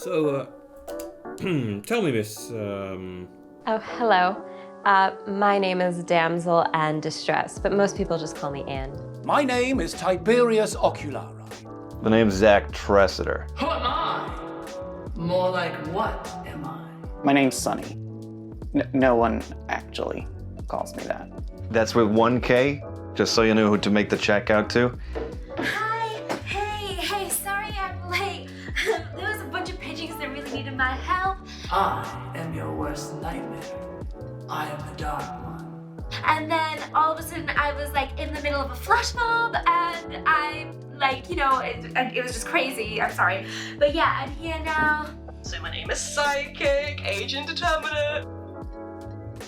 So, tell me, miss, Oh, hello. My name is Damsel and Distress, but most people just call me Anne. My name is Tiberius Oculari. The name's Zach Tressiter. Who am I? More like what am I? My name's Sunny. No one actually calls me that. That's with 1K, just so you know who to make the check out to. Hi, hey, sorry I'm late. There was a bunch of pigeons that really needed my help. I am your worst nightmare. I am the dark one. And then all of a sudden I was like in the middle of a flash mob and I it was just crazy. I'm sorry. But yeah, I'm here now. So my name is Psychic, Agent Determinate.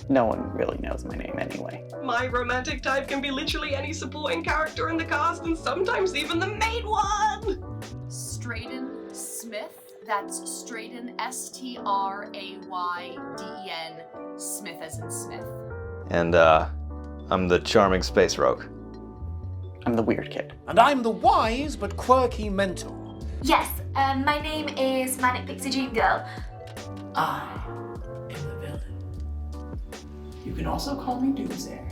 No one really knows my name anyway. My romantic type can be literally any supporting character in the cast and sometimes even the main one. Strayden Smith. That's Strayden, Strayden, Smith as in Smith. And, I'm the charming space rogue. I'm the weird kid. And I'm the wise but quirky mentor. Yes, my name is Manic Pixie Dream Girl. I am the villain. You can also call me Doomsayer.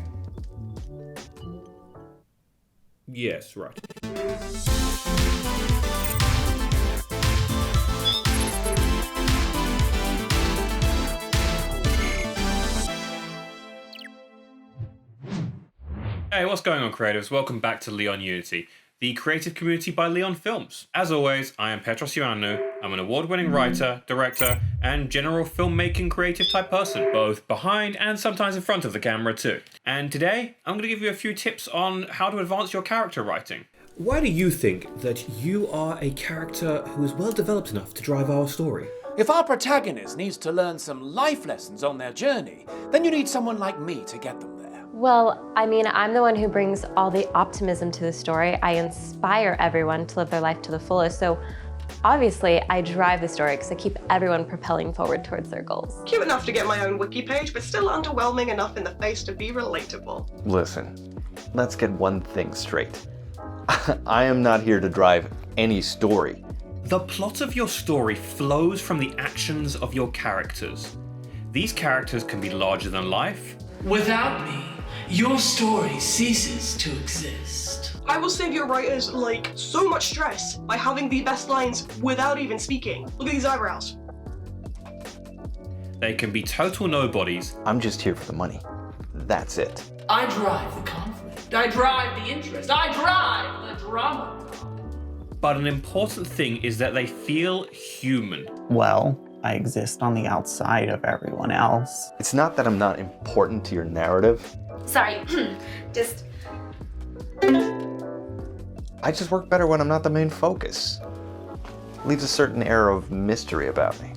yes, right. Hey, what's going on, creatives? Welcome back to Leon Unity, the creative community by Leon Films. As always, I am Petros. I'm an award-winning writer, director, and general filmmaking creative type person, both behind and sometimes in front of the camera too. And today, I'm going to give you a few tips on how to advance your character writing. Why do you think that you are a character who is well developed enough to drive our story? If our protagonist needs to learn some life lessons on their journey, then you need someone like me to get them there. Well, I mean, I'm the one who brings all the optimism to the story. I inspire everyone to live their life to the fullest. So obviously, I drive the story because I keep everyone propelling forward towards their goals. Cute enough to get my own wiki page, but still underwhelming enough in the face to be relatable. Listen, let's get one thing straight. I am not here to drive any story. The plot of your story flows from the actions of your characters. These characters can be larger than life. Without me, your story ceases to exist. I will save your writers, so much stress by having the best lines without even speaking. Look at these eyebrows. They can be total nobodies. I'm just here for the money. That's it. I drive the conflict. I drive the interest. I drive the drama. But an important thing is that they feel human. Well, I exist on the outside of everyone else. It's not that I'm not important to your narrative. Sorry, just... I just work better when I'm not the main focus. Leaves a certain air of mystery about me.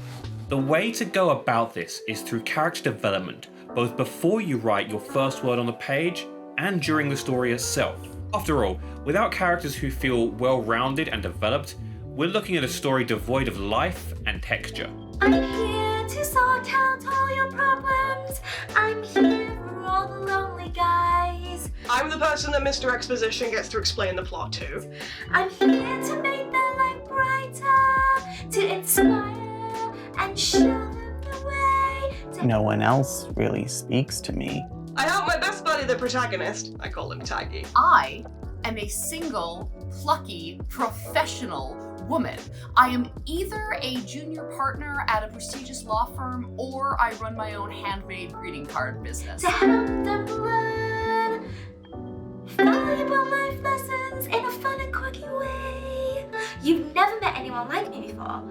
The way to go about this is through character development, both before you write your first word on the page and during the story itself. After all, without characters who feel well-rounded and developed, we're looking at a story devoid of life and texture. I'm here to sort out all your problems. I'm here for all the lonely guys. I'm the person that Mr. Exposition gets to explain the plot to. I'm here to make their life brighter, to inspire and show them the way. No one else really speaks to me. I help my best buddy, the protagonist. I call him Taggy. I am a single, plucky, professional woman. I am either a junior partner at a prestigious law firm or I run my own handmade greeting card business. To help them learn valuable life lessons in a fun and quirky way. You've never met anyone like me before.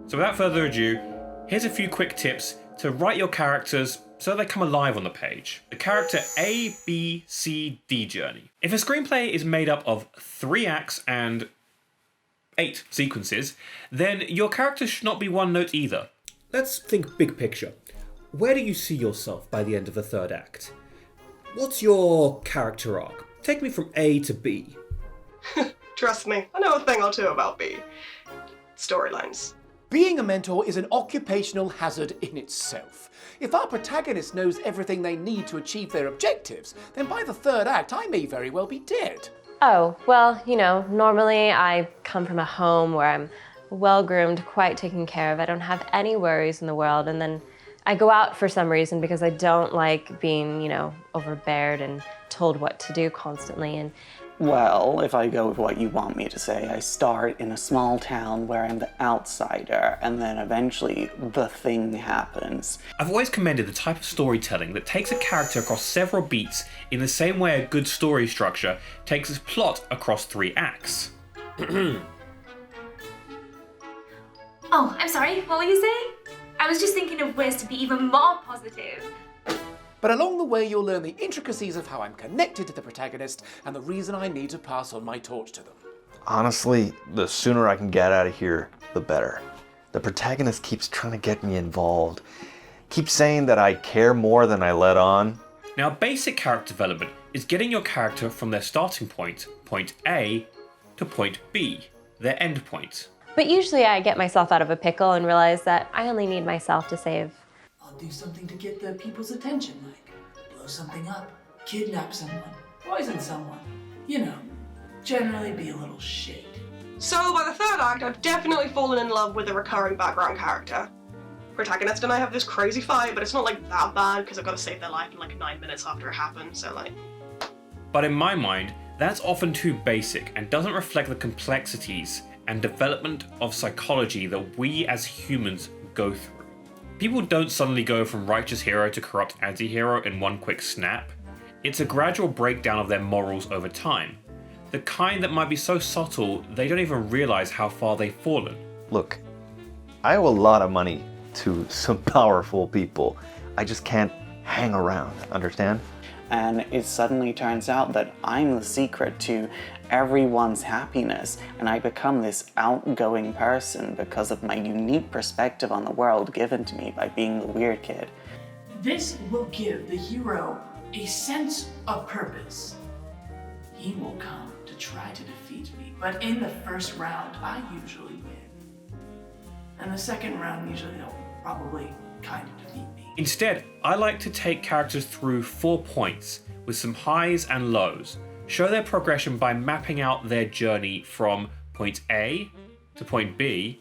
So without further ado, here's a few quick tips to write your characters so they come alive on the page. The character A, B, C, D journey. If a screenplay is made up of 3 acts and 8 sequences, then your character should not be one note either. Let's think big picture. Where do you see yourself by the end of the 3rd act? What's your character arc? Take me from A to B. Trust me, I know a thing or two about B. Storylines. Being a mentor is an occupational hazard in itself. If our protagonist knows everything they need to achieve their objectives, then by the 3rd act I may very well be dead. Oh, well, normally I come from a home where I'm well-groomed, quite taken care of. I don't have any worries in the world. And then I go out for some reason because I don't like being, overbeared and told what to do constantly. And Well, if I go with what you want me to say, I start in a small town where I'm the outsider, and then eventually the thing happens. I've always commended the type of storytelling that takes a character across several beats in the same way a good story structure takes its plot across 3 acts. Oh, I'm sorry, what were you saying? I was just thinking of ways to be even more positive. But along the way, you'll learn the intricacies of how I'm connected to the protagonist and the reason I need to pass on my torch to them. Honestly, the sooner I can get out of here, the better. The protagonist keeps trying to get me involved. Keeps saying that I care more than I let on. Now, basic character development is getting your character from their starting point, point A, to point B, their end point. But usually I get myself out of a pickle and realize that I only need myself to save. I'll do something to get the people's attention, like blow something up, kidnap someone, poison someone. Generally be a little shady. So by the 3rd act, I've definitely fallen in love with a recurring background character. Protagonist and I have this crazy fight, but it's not like that bad because I've got to save their life in like 9 minutes after it happened, so like... But in my mind, that's often too basic and doesn't reflect the complexities and development of psychology that we as humans go through. People don't suddenly go from righteous hero to corrupt anti-hero in one quick snap. It's a gradual breakdown of their morals over time. The kind that might be so subtle they don't even realize how far they've fallen. Look, I owe a lot of money to some powerful people. I just can't hang around, understand? And it suddenly turns out that I'm the secret to everyone's happiness, and I become this outgoing person because of my unique perspective on the world given to me by being the weird kid. This will give the hero a sense of purpose. He will come to try to defeat me, but in the first round, I usually win. And the second round, usually they'll probably kind of defeat me. Instead, I like to take characters through 4 points with some highs and lows, show their progression by mapping out their journey from point A to point B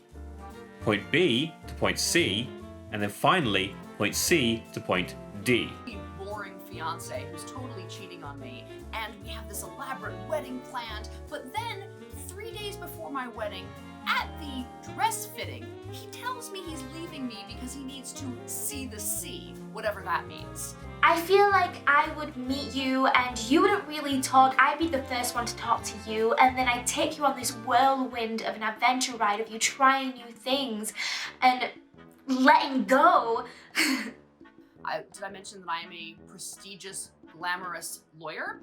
to point C, and then finally point C to point D. Boring fiance who's totally cheating on me, and we have this elaborate wedding planned, but then 3 days before my wedding, at the dress fitting, he tells me he's leaving me because he needs to see the sea, whatever that means. I feel like I would meet you and you wouldn't really talk. I'd be the first one to talk to you, and then I'd take you on this whirlwind of an adventure ride of you trying new things and letting go. Did I mention that I am a prestigious, glamorous lawyer?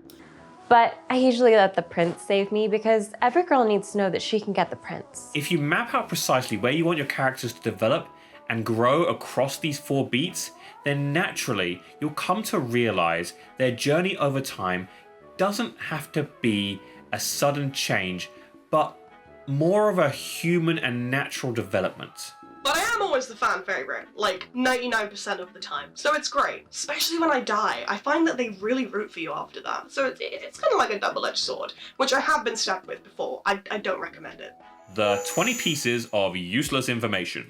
But I usually let the prince save me because every girl needs to know that she can get the prince. If you map out precisely where you want your characters to develop and grow across these 4 beats, then naturally you'll come to realize their journey over time doesn't have to be a sudden change, but more of a human and natural development. But I am always the fan favourite, like 99% of the time, so it's great. Especially when I die, I find that they really root for you after that, so it's kind of like a double-edged sword, which I have been stabbed with before. I don't recommend it. The 20 pieces of useless information.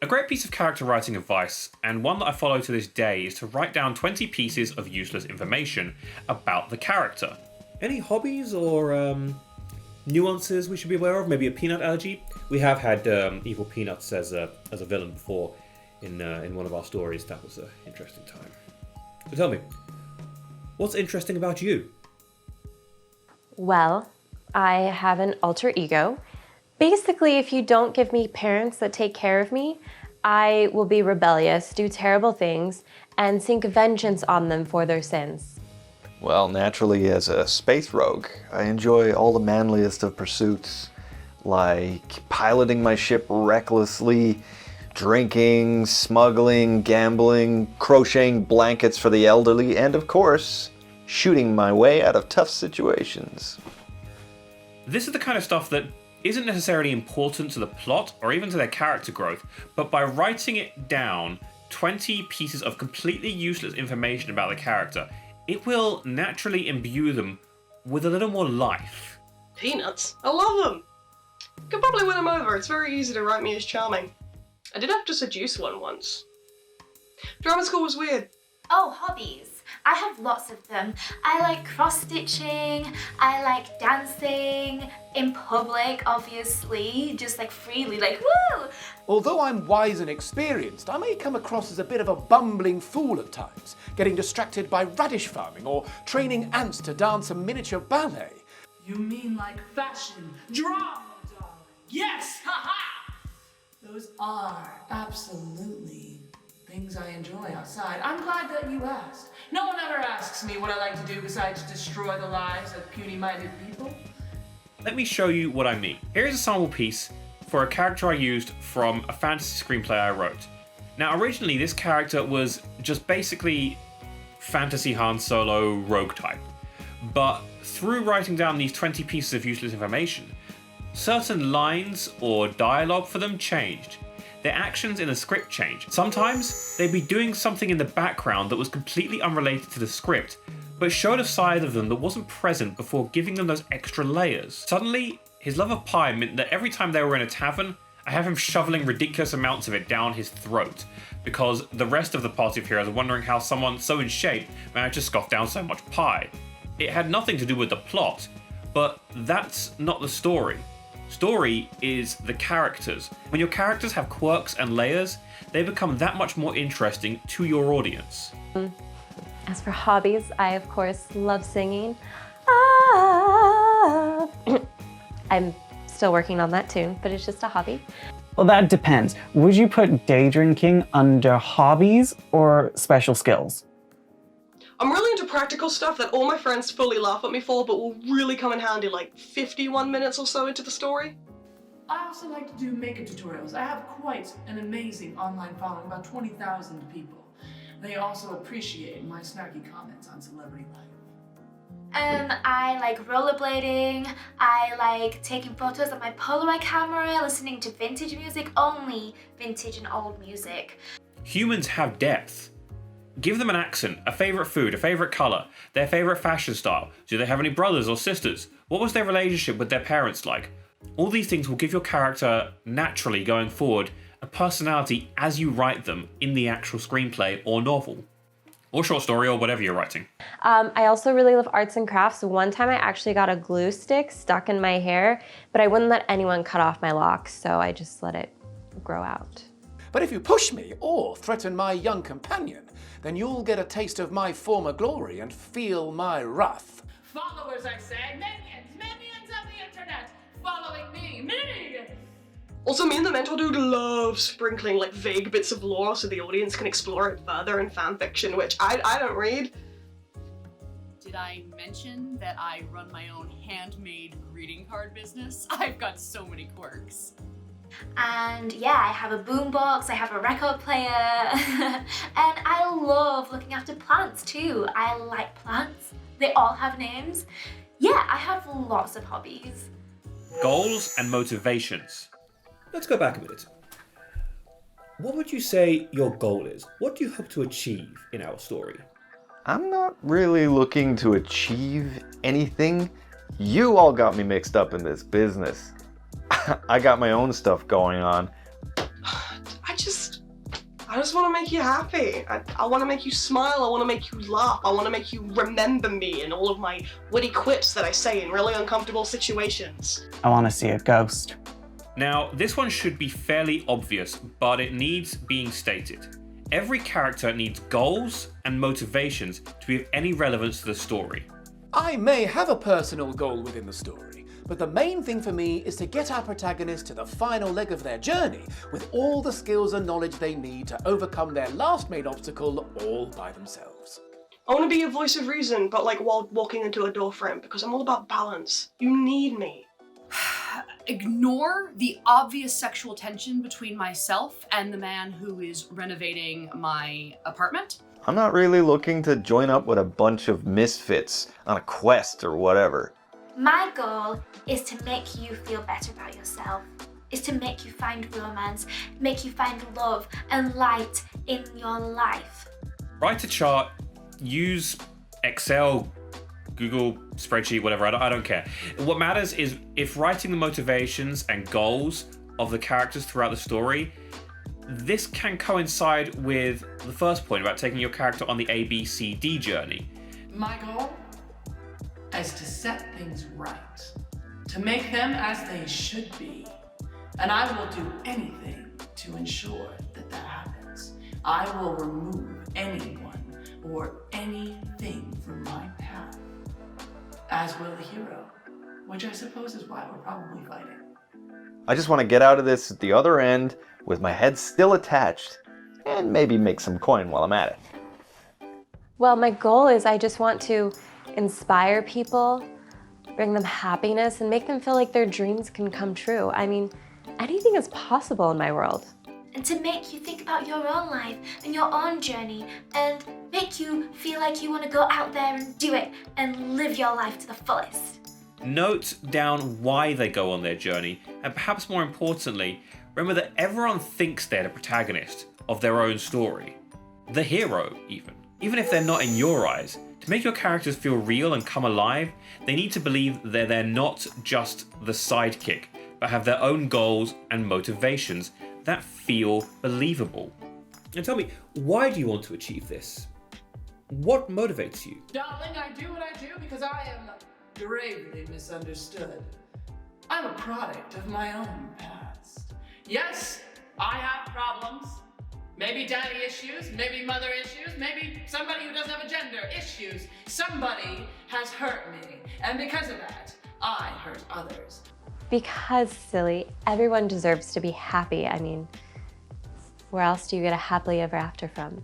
A great piece of character writing advice, and one that I follow to this day, is to write down 20 pieces of useless information about the character. Any hobbies or nuances we should be aware of? Maybe a peanut allergy? We have had evil peanuts as a villain before in one of our stories. That was an interesting time. So tell me, what's interesting about you? Well, I have an alter ego. Basically, if you don't give me parents that take care of me, I will be rebellious, do terrible things, and seek vengeance on them for their sins. Well, naturally, as a space rogue, I enjoy all the manliest of pursuits, like piloting my ship recklessly, drinking, smuggling, gambling, crocheting blankets for the elderly, and of course, shooting my way out of tough situations. This is the kind of stuff that isn't necessarily important to the plot or even to their character growth, but by writing it down, 20 pieces of completely useless information about the character, it will naturally imbue them with a little more life. Peanuts? I love them! Could probably win him over. It's very easy to write me as charming. I did have to seduce one once. Drama school was weird. Oh, hobbies. I have lots of them. I like cross-stitching, I like dancing, in public, obviously, just like freely, like woo! Although I'm wise and experienced, I may come across as a bit of a bumbling fool at times, getting distracted by radish farming or training ants to dance a miniature ballet. You mean like fashion, drama, darling? Yes, haha! Those are absolutely things I enjoy outside. I'm glad that you asked. No one ever asks me what I like to do besides destroy the lives of puny-minded people. Let me show you what I mean. Here's a sample piece for a character I used from a fantasy screenplay I wrote. Now, originally this character was just basically fantasy Han Solo rogue type. But through writing down these 20 pieces of useless information, certain lines or dialogue for them changed. Their actions in the script changed. Sometimes they'd be doing something in the background that was completely unrelated to the script, but showed a side of them that wasn't present before giving them those extra layers. Suddenly, his love of pie meant that every time they were in a tavern, I have him shoveling ridiculous amounts of it down his throat, because the rest of the party of heroes are wondering how someone so in shape managed to scoff down so much pie. It had nothing to do with the plot, but that's not the story. Story is the characters. When your characters have quirks and layers, they become that much more interesting to your audience. As for hobbies, I of course love singing. Ah. I'm still working on that tune, but it's just a hobby. Well, that depends. Would you put day drinking under hobbies or special skills? I'm really into practical stuff that all my friends fully laugh at me for, but will really come in handy like 51 minutes or so into the story. I also like to do makeup tutorials. I have quite an amazing online following, about 20,000 people. They also appreciate my snarky comments on celebrity life. I like rollerblading, I like taking photos on my Polaroid camera, listening to vintage music, only vintage and old music. Humans have depth. Give them an accent, a favourite food, a favourite colour, their favourite fashion style. Do they have any brothers or sisters? What was their relationship with their parents like? All these things will give your character, naturally going forward, a personality as you write them in the actual screenplay or novel. Or short story or whatever you're writing. I also really love arts and crafts. One time I actually got a glue stick stuck in my hair, but I wouldn't let anyone cut off my locks, so I just let it grow out. But if you push me or threaten my young companion, then you'll get a taste of my former glory and feel my wrath. Followers, I say, minions of the internet, following me! Also, me and the mentor dude love sprinkling like vague bits of lore so the audience can explore it further in fanfiction, which I don't read. Did I mention that I run my own handmade greeting card business? I've got so many quirks. And yeah, I have a boombox, I have a record player, and I love looking after plants too. I like plants. They all have names. Yeah, I have lots of hobbies. Goals and motivations. Let's go back a minute. What would you say your goal is? What do you hope to achieve in our story? I'm not really looking to achieve anything. You all got me mixed up in this business. I got my own stuff going on. I just want to make you happy. I want to make you smile. I want to make you laugh. I want to make you remember me and all of my witty quips that I say in really uncomfortable situations. I want to see a ghost. Now, this one should be fairly obvious, but it needs being stated. Every character needs goals and motivations to be of any relevance to the story. I may have a personal goal within the story, but the main thing for me is to get our protagonists to the final leg of their journey with all the skills and knowledge they need to overcome their last main obstacle all by themselves. I want to be a voice of reason, but like while walking into a door frame, because I'm all about balance. You need me. Ignore the obvious sexual tension between myself and the man who is renovating my apartment. I'm not really looking to join up with a bunch of misfits on a quest or whatever. My goal is to make you feel better about yourself. Is to make you find romance, make you find love and light in your life. Write a chart, use Excel, Google spreadsheet, whatever, I don't care. What matters is if writing the motivations and goals of the characters throughout the story, this can coincide with the first point about taking your character on the ABCD journey. My goal is to set things right, to make them as they should be. And I will do anything to ensure that that happens. I will remove anyone or anything from my path, as will the hero, which I suppose is why we're probably fighting. I just want to get out of this at the other end with my head still attached and maybe make some coin while I'm at it. Well, my goal is I just want to inspire people, bring them happiness, and make them feel like their dreams can come true. I mean, anything is possible in my world. And to make you think about your own life and your own journey and make you feel like you want to go out there and do it and live your life to the fullest. Note down why they go on their journey, and perhaps more importantly, remember that everyone thinks they're the protagonist of their own story. The hero, even if they're not in your eyes. To make your characters feel real and come alive, they need to believe that they're not just the sidekick, but have their own goals and motivations that feel believable. And tell me, why do you want to achieve this? What motivates you? Darling, I do what I do because I am gravely misunderstood. I'm a product of my own past. Yes, I have problems. Maybe daddy issues, maybe mother issues, maybe somebody who doesn't have a gender issues. Somebody has hurt me, and because of that, I hurt others. Because, silly, everyone deserves to be happy. I mean, where else do you get a happily ever after from?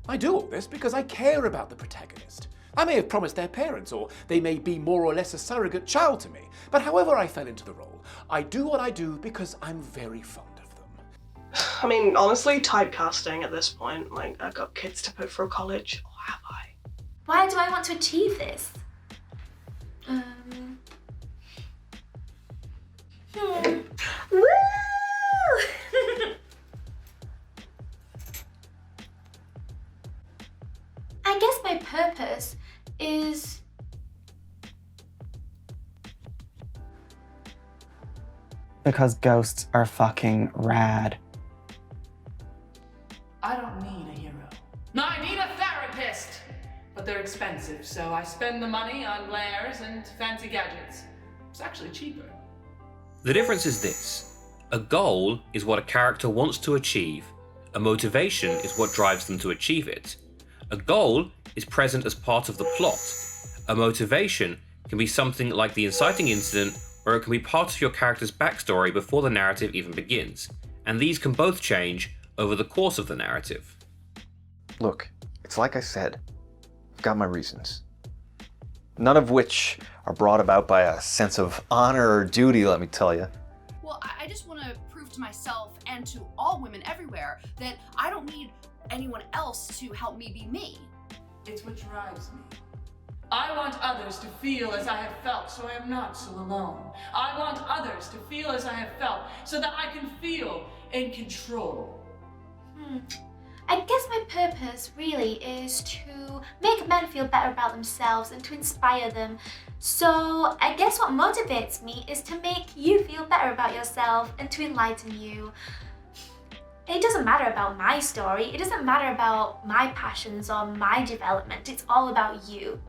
I do all this because I care about the protagonist. I may have promised their parents, or they may be more or less a surrogate child to me, but however I fell into the role, I do what I do because I'm very fond of them. I mean, honestly, typecasting at this point. Like, I've got kids to put through college, or have I? Why do I want to achieve this? Woo! I guess my purpose is Because ghosts are fucking rad. I don't need a hero. No, I need a therapist! But they're expensive, so I spend the money on layers and fancy gadgets. It's actually cheaper. The difference is this. A goal is what a character wants to achieve. A motivation is what drives them to achieve it. A goal is present as part of the plot. A motivation can be something like the inciting incident, or it can be part of your character's backstory before the narrative even begins. And these can both change over the course of the narrative. Look, it's like I said, I've got my reasons. None of which are brought about by a sense of honor or duty, let me tell you. Well, I just want to prove to myself and to all women everywhere that I don't need anyone else to help me be me. It's what drives me. I want others to feel as I have felt, so I am not so alone. I want others to feel as I have felt, so that I can feel in control. I guess my purpose really is to make men feel better about themselves and to inspire them. So I guess what motivates me is to make you feel better about yourself and to enlighten you. It doesn't matter about my story, it doesn't matter about my passions or my development, it's all about you.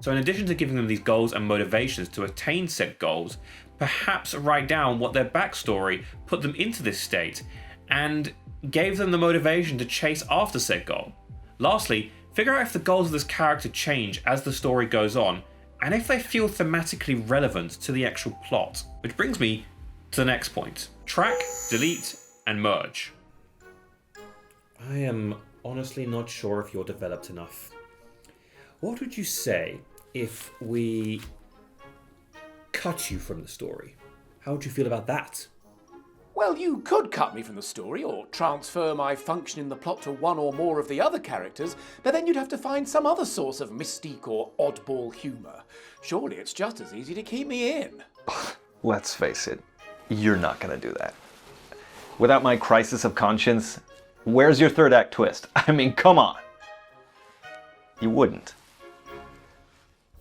So in addition to giving them these goals and motivations to attain said goals, perhaps write down what their backstory put them into this state and gave them the motivation to chase after said goal. Lastly, figure out if the goals of this character change as the story goes on, and if they feel thematically relevant to the actual plot. Which brings me to the next point. Track, delete, and merge. I am honestly not sure if you're developed enough. What would you say if we cut you from the story? How would you feel about that? Well, you could cut me from the story or transfer my function in the plot to one or more of the other characters, but then you'd have to find some other source of mystique or oddball humour. Surely it's just as easy to keep me in. Let's face it, you're not gonna do that. Without my crisis of conscience, where's your third act twist? I mean, come on. You wouldn't.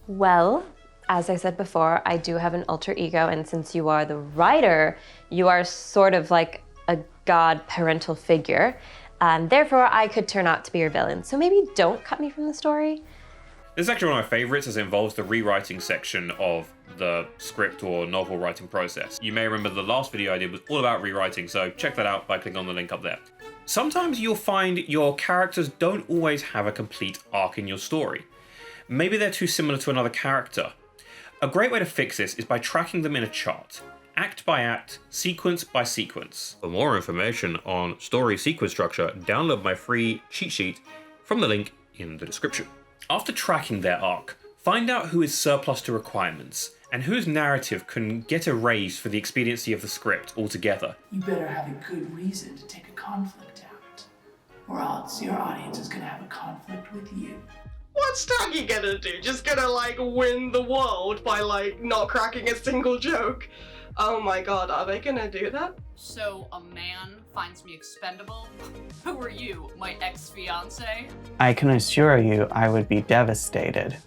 Well, as I said before, I do have an alter ego, and since you are the writer, you are sort of like a god parental figure. Therefore, I could turn out to be your villain. So maybe don't cut me from the story. This is actually one of my favorites, as it involves the rewriting section of the script or novel writing process. You may remember the last video I did was all about rewriting, so check that out by clicking on the link up there. Sometimes you'll find your characters don't always have a complete arc in your story. Maybe they're too similar to another character. A great way to fix this is by tracking them in a chart, act by act, sequence by sequence. For more information on story sequence structure, download my free cheat sheet from the link in the description. After tracking their arc, find out who is surplus to requirements and whose narrative can get erased for the expediency of the script altogether. You better have a good reason to take a conflict out, or else your audience is gonna have a conflict with you. What's Taggy gonna do? Just gonna like win the world by like not cracking a single joke? Oh my god, are they gonna do that? So a man finds me expendable? Who are you, my ex-fiance? I can assure you I would be devastated.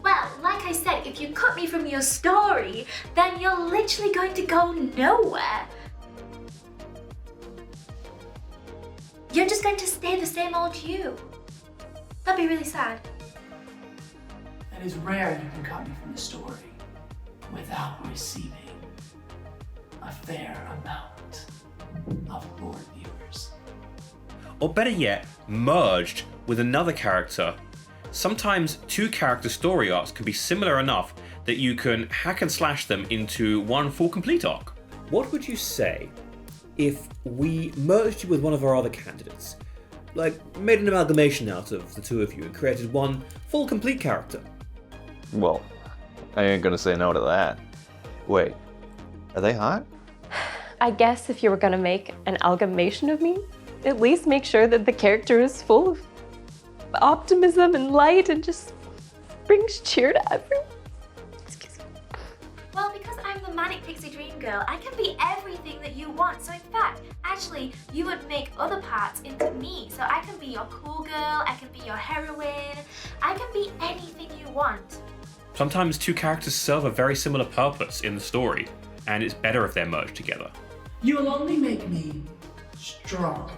Well, like I said, if you cut me from your story, then you're literally going to go nowhere. You're just going to stay the same old you. That'd be really sad. It is rare you can cut me from the story without receiving a fair amount of board viewers. Or better yet, merged with another character. Sometimes two character story arcs can be similar enough that you can hack and slash them into one full complete arc. What would you say if we merged you with one of our other candidates? Like, made an amalgamation out of the two of you and created one full complete character? Well, I ain't gonna say no to that. Wait, are they hot? I guess if you were gonna make an amalgamation of me, at least make sure that the character is full of optimism and light and just brings cheer to everyone. Excuse me. Well, because I'm the manic pixie dream girl, I can be everything that you want. So in fact, actually, you would make other parts into me. So I can be your cool girl, I can be your heroine, I can be anything you want. Sometimes two characters serve a very similar purpose in the story, and it's better if they're merged together. You'll only make me stronger.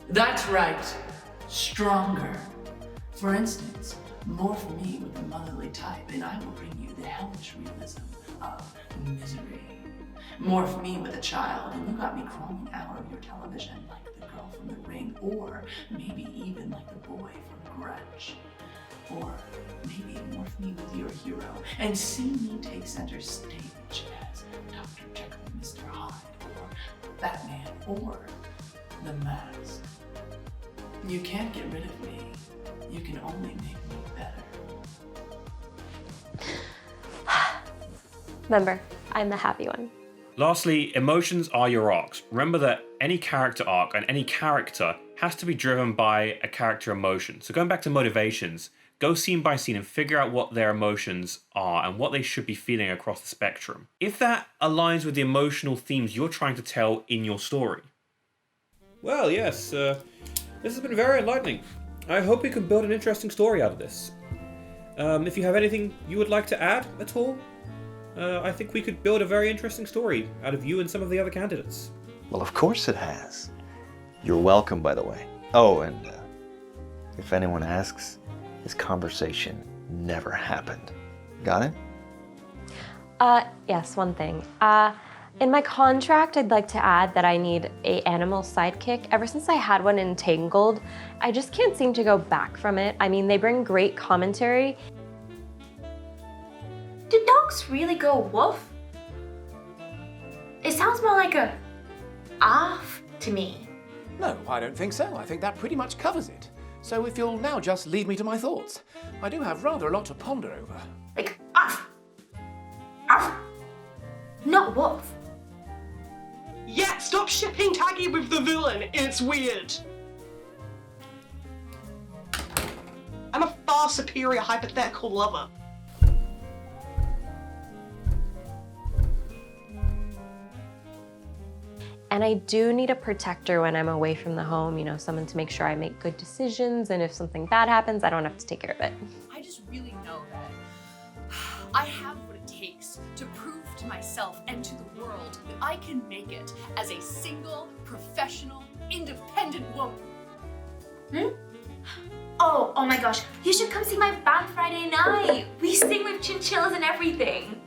That's right, stronger. For instance, morph me with the motherly type, and I will bring you the hellish realism of misery. Morph me with a child, and you got me crawling out of your television like the girl from The Ring, or maybe even like the boy from Grudge. Or maybe morph me with your hero, and see me take center stage as Dr. Jekyll and Mr. Hyde, or Batman, or The Mask. You can't get rid of me. You can only make me better. Remember, I'm the happy one. Lastly, emotions are your arcs. Remember that any character arc and any character has to be driven by a character emotion. So going back to motivations, go scene by scene and figure out what their emotions are and what they should be feeling across the spectrum. If that aligns with the emotional themes you're trying to tell in your story. Well, yes, this has been very enlightening. I hope we can build an interesting story out of this. If you have anything you would like to add at all, I think we could build a very interesting story out of you and some of the other candidates. Well, of course it has. You're welcome, by the way. Oh, and if anyone asks, this conversation never happened. Got it? Yes, one thing. In my contract, I'd like to add that I need an animal sidekick. Ever since I had one in Tangled, I just can't seem to go back from it. I mean, they bring great commentary. Do dogs really go woof? It sounds more like a arf to me. No, I don't think so. I think that pretty much covers it. So if you'll now just lead me to my thoughts. I do have rather a lot to ponder over. Like arf. Arf. Not woof. Yeah, stop shipping Taggy with the villain. It's weird. I'm a far superior hypothetical lover. And I do need a protector when I'm away from the home, you know, someone to make sure I make good decisions, and if something bad happens, I don't have to take care of it. I just really know that I have what it takes to prove to myself and to the world that I can make it as a single, professional, independent woman. Oh my gosh, you should come see my band Friday night. We sing with chinchillas and everything.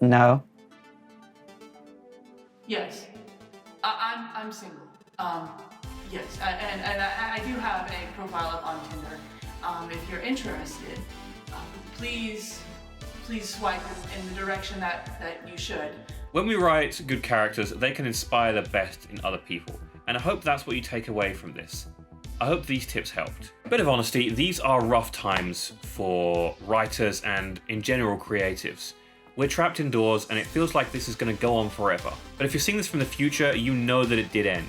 No. Yes. I'm single. Yes, and I do have a profile up on Tinder. If you're interested, please swipe in the direction that you should. When we write good characters, they can inspire the best in other people. And I hope that's what you take away from this. I hope these tips helped. Bit of honesty, these are rough times for writers and, in general, creatives. We're trapped indoors and it feels like this is going to go on forever. But if you're seeing this from the future, you know that it did end.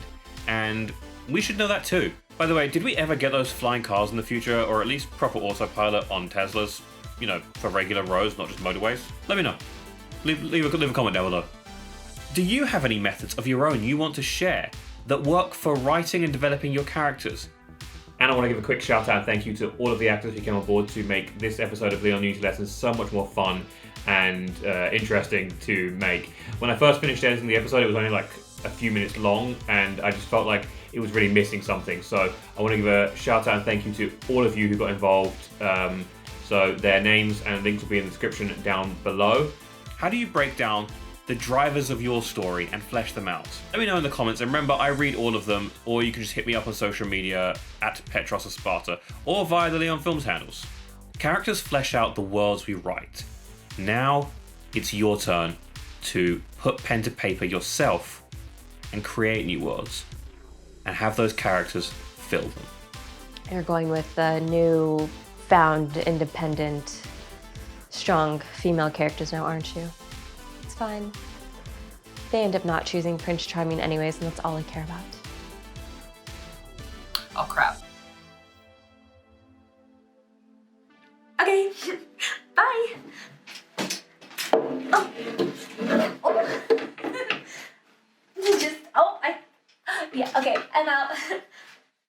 And we should know that too. By the way, did we ever get those flying cars in the future, or at least proper autopilot on Teslas? You know, for regular roads, not just motorways? Let me know. Leave a comment down below. Do you have any methods of your own you want to share that work for writing and developing your characters? And I want to give a quick shout out and thank you to all of the actors who came on board to make this episode of Leon Unity Lessons so much more fun and interesting to make. When I first finished editing the episode, it was only like a few minutes long, and I just felt like it was really missing something. So I want to give a shout out and thank you to all of you who got involved. So their names and links will be in the description down below. How do you break down the drivers of your story and flesh them out? Let me know in the comments, and remember, I read all of them, or you can just hit me up on social media at Petros of Sparta, or via the Leon Films handles. Characters flesh out the worlds we write. Now it's your turn to put pen to paper yourself and create new worlds and have those characters fill them. You're going with the new found independent, strong female characters now, aren't you? It's fine. They end up not choosing Prince Charming anyways, and that's all I care about. Oh crap. Okay, bye. Yeah, okay, I'm out.